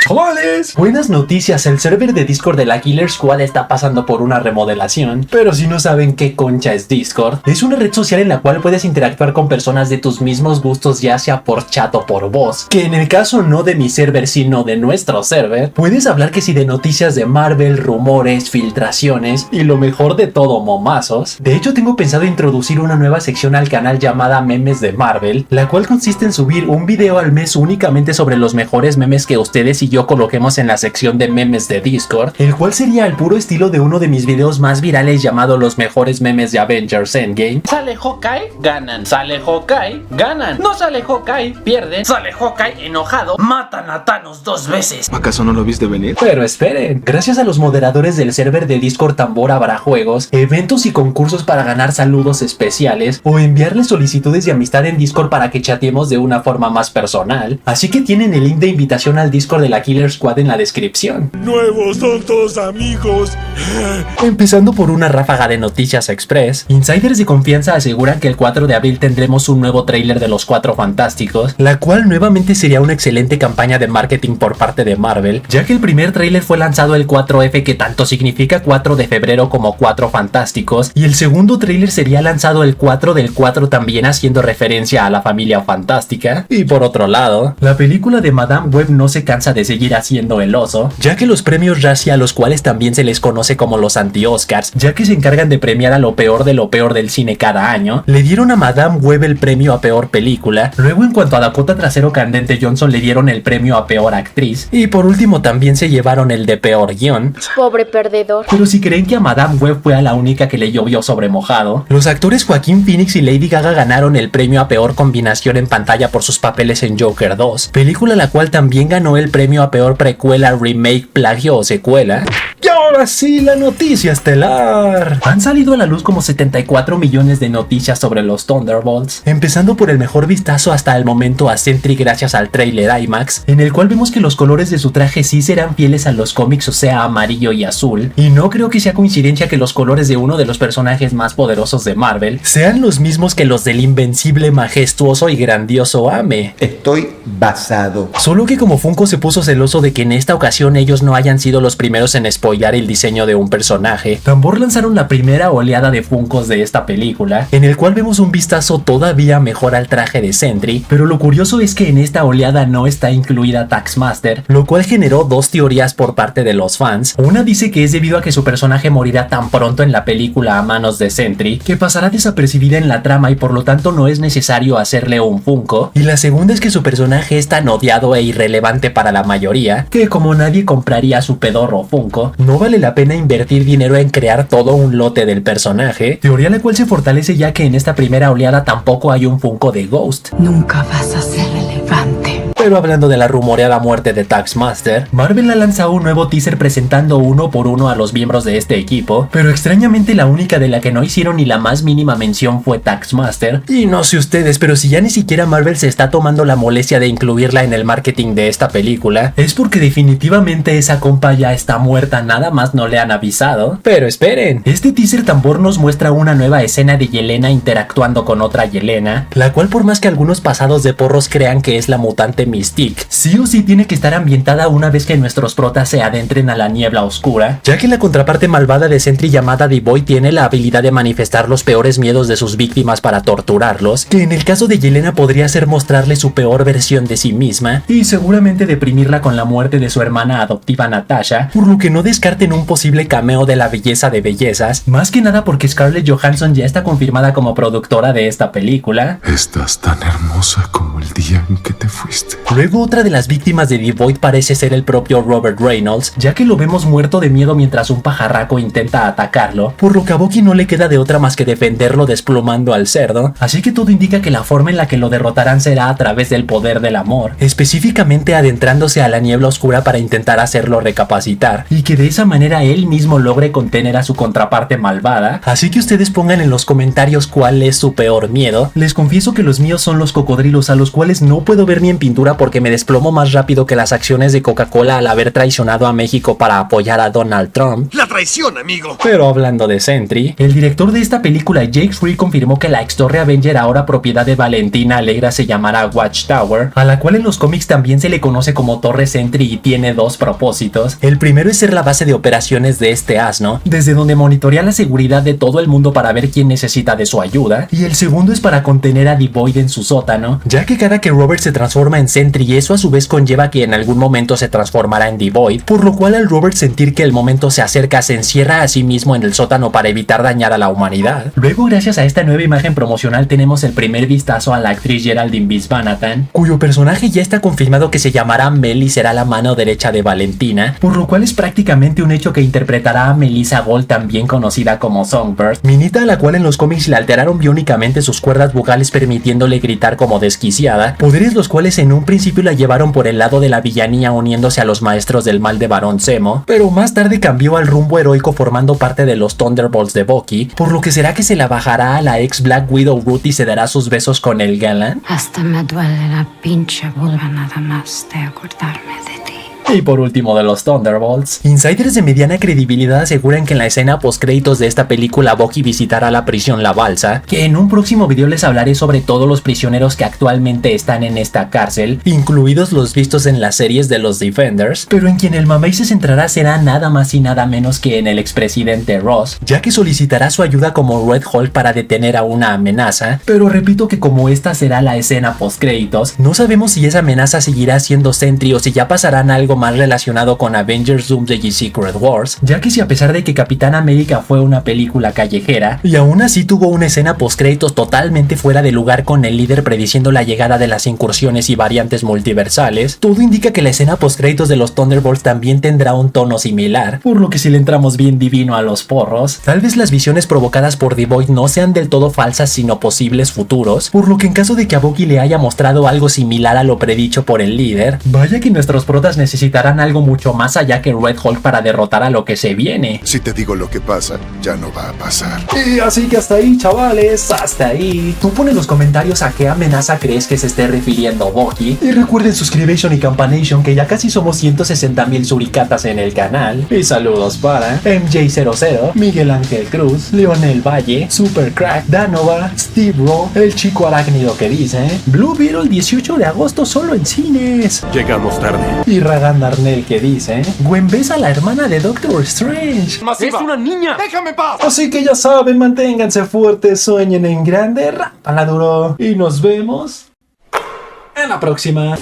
¡Chavales! Buenas noticias, el server de Discord de la Killer Squad está pasando por una remodelación. Pero si no saben qué concha es Discord, es una red social en la cual puedes interactuar con personas de tus mismos gustos, ya sea por chat o por voz. Que en el caso no de mi server, sino de nuestro server, puedes hablar que si de noticias de Marvel, rumores, filtraciones y lo mejor de todo, momazos. De hecho, tengo pensado introducir una nueva sección al canal llamada Memes de Marvel, la cual consiste en subir un video al mes únicamente sobre los mejores memes que ustedes y yo coloquemos en la sección de memes de Discord, el cual sería al puro estilo de uno de mis videos más virales llamado los mejores memes de Avengers Endgame. Sale Hawkeye, ganan. Sale Hawkeye, ganan. No sale Hawkeye, pierden. Sale Hawkeye enojado, matan a Thanos 2 veces. ¿Acaso no lo viste venir? Pero esperen, gracias a los moderadores del server de Discord Tambor habrá juegos, eventos y concursos para ganar saludos especiales o enviarles solicitudes de amistad en Discord para que chateemos de una forma más personal. Así que tienen el link de invitación al Discord de la Killer Squad en la descripción. Nuevos son todos amigos. Empezando por una ráfaga de noticias express, insiders de confianza aseguran que el 4 de abril tendremos un nuevo tráiler de los Cuatro Fantásticos, la cual nuevamente sería una excelente campaña de marketing por parte de Marvel, ya que el primer tráiler fue lanzado el 4F, que tanto significa 4 de febrero como Cuatro Fantásticos, y el segundo tráiler sería lanzado el 4 del 4, también haciendo referencia a la familia fantástica. Y por otro lado, la película de Madame Web no se cansa de seguir haciendo el oso, ya que los premios Razzie, a los cuales también se les conoce como los anti-Oscars, ya que se encargan de premiar a lo peor del cine cada año, le dieron a Madame Web el premio a peor película. Luego, en cuanto a Dakota Trasero Candente Johnson, le dieron el premio a peor actriz, y por último también se llevaron el de peor guión. Pobre perdedor. Pero si creen que a Madame Web fue a la única que le llovió sobre mojado, los actores Joaquín Phoenix y Lady Gaga ganaron el premio a peor combinación en pantalla por sus papeles en Joker 2, película la cual también ganó el premio a peor precuela, remake, plagio o secuela. Y ahora sí, la noticia estelar. Han salido a la luz como 74 millones de noticias sobre los Thunderbolts, empezando por el mejor vistazo hasta el momento a Sentry gracias al trailer IMAX, en el cual vemos que los colores de su traje sí serán fieles a los cómics, o sea, amarillo y azul, y no creo que sea coincidencia que los colores de uno de los personajes más poderosos de Marvel sean los mismos que los del invencible, majestuoso y grandioso Ame. Estoy basado. Solo que como Funko se puso celoso de que en esta ocasión ellos no hayan sido los primeros en spoilear el diseño de un personaje, Tambor lanzaron la primera oleada de Funkos de esta película, en el cual vemos un vistazo todavía mejor al traje de Sentry, pero lo curioso es que en esta oleada no está incluida Taskmaster, lo cual generó dos teorías por parte de los fans. Una dice que es debido a que su personaje morirá tan pronto en la película a manos de Sentry, que pasará desapercibida en la trama y por lo tanto no es necesario hacerle un Funko, y la segunda es que su personaje es tan odiado e irrelevante para la mayoría, que como nadie compraría su pedorro Funko, no vale la pena invertir dinero en crear todo un lote del personaje, teoría la cual se fortalece ya que en esta primera oleada tampoco hay un Funko de Ghost. Nunca vas a ser relevante. Pero hablando de la rumoreada muerte de Taskmaster, Marvel ha lanzado un nuevo teaser presentando uno por uno a los miembros de este equipo, pero extrañamente la única de la que no hicieron ni la más mínima mención fue Taskmaster. Y no sé ustedes, pero si ya ni siquiera Marvel se está tomando la molestia de incluirla en el marketing de esta película, es porque definitivamente esa compa ya está muerta, nada más no le han avisado. Pero esperen, este teaser Tambor nos muestra una nueva escena de Yelena interactuando con otra Yelena, la cual por más que algunos pasados de porros crean que es la mutante Mystique, sí o sí tiene que estar ambientada una vez que nuestros protas se adentren a la niebla oscura, ya que la contraparte malvada de Sentry llamada D-Boy tiene la habilidad de manifestar los peores miedos de sus víctimas para torturarlos, que en el caso de Yelena podría ser mostrarle su peor versión de sí misma y seguramente deprimirla con la muerte de su hermana adoptiva Natasha, por lo que no descarten un posible cameo de la belleza de bellezas, más que nada porque Scarlett Johansson ya está confirmada como productora de esta película. Estás tan hermosa como el día en que te fuiste. Luego otra de las víctimas de The Void parece ser el propio Robert Reynolds, ya que lo vemos muerto de miedo mientras un pajarraco intenta atacarlo, por lo que a Bucky no le queda de otra más que defenderlo desplumando al cerdo, así que todo indica que la forma en la que lo derrotarán será a través del poder del amor, específicamente adentrándose a la niebla oscura para intentar hacerlo recapacitar, y que de esa manera él mismo logre contener a su contraparte malvada. Así que ustedes pongan en los comentarios cuál es su peor miedo. Les confieso que los míos son los cocodrilos, a los cuales no puedo ver ni en pintura película porque me desplomo más rápido que las acciones de Coca-Cola al haber traicionado a México para apoyar a Donald Trump. La traición, amigo. Pero hablando de Sentry, el director de esta película, Jake Free, confirmó que la ex Torre Avenger, ahora propiedad de Valentina Alegra, se llamará Watchtower, a la cual en los cómics también se le conoce como Torre Sentry y tiene dos propósitos. El primero es ser la base de operaciones de este asno, desde donde monitorea la seguridad de todo el mundo para ver quién necesita de su ayuda, y el segundo es para contener a The Void en su sótano, ya que cada que Robert se transforma en Sentry, eso a su vez conlleva que en algún momento se transformará en The Void, por lo cual al Robert sentir que el momento se acerca, se encierra a sí mismo en el sótano para evitar dañar a la humanidad. Luego, gracias a esta nueva imagen promocional, tenemos el primer vistazo a la actriz Geraldine Viswanathan, cuyo personaje ya está confirmado que se llamará Mel y será la mano derecha de Valentina, por lo cual es prácticamente un hecho que interpretará a Melissa Gold, también conocida como Songbird, minita a la cual en los cómics le alteraron biónicamente sus cuerdas vocales permitiéndole gritar como desquiciada, poderes los cuales en un principio la llevaron por el lado de la villanía uniéndose a los maestros del mal de Barón Zemo, pero más tarde cambió al rumbo heroico formando parte de los Thunderbolts de Bucky, por lo que será que se la bajará a la ex Black Widow Ruth y se dará sus besos con el galán. Hasta me duele la pinche vulva nada más de acordarme de ti. Y por último de los Thunderbolts, insiders de mediana credibilidad aseguran que en la escena postcréditos de esta película Bucky visitará la prisión La Balsa, que en un próximo video les hablaré sobre todos los prisioneros que actualmente están en esta cárcel, incluidos los vistos en las series de los Defenders, pero en quien el mamey se centrará será nada más y nada menos que en el expresidente Ross, ya que solicitará su ayuda como Red Hulk para detener a una amenaza, pero repito que como esta será la escena postcréditos, no sabemos si esa amenaza seguirá siendo Sentry o si ya pasarán algo más relacionado con Avengers Doomsday y Secret Wars, ya que si a pesar de que Capitán América fue una película callejera, y aún así tuvo una escena postcréditos totalmente fuera de lugar con el líder prediciendo la llegada de las incursiones y variantes multiversales, todo indica que la escena postcréditos de los Thunderbolts también tendrá un tono similar, por lo que si le entramos bien divino a los porros, tal vez las visiones provocadas por The Void no sean del todo falsas sino posibles futuros, por lo que en caso de que a Bucky le haya mostrado algo similar a lo predicho por el líder, vaya que nuestros protas necesitarán algo mucho más allá que Red Hulk para derrotar a lo que se viene. Si te digo lo que pasa, ya no va a pasar. Y así que hasta ahí, chavales, hasta ahí. Tú pon en los comentarios a qué amenaza crees que se esté refiriendo Bucky. Y recuerden suscribirse y campanation, que ya casi somos 160,000 suricatas en el canal. Y saludos para MJ00, Miguel Ángel Cruz, Leonel Valle, Super Crack, Danova, Steve Rowe, el chico arácnido que dice Blue Beetle 18 de agosto solo en cines. Llegamos tarde. Y Ragan Darnell que dice Gwen besa a la hermana de Doctor Strange. ¡Es una niña! ¡Déjame en paz! Así que ya saben, manténganse fuertes, sueñen en grande, rápala duro. Y nos vemos en la próxima.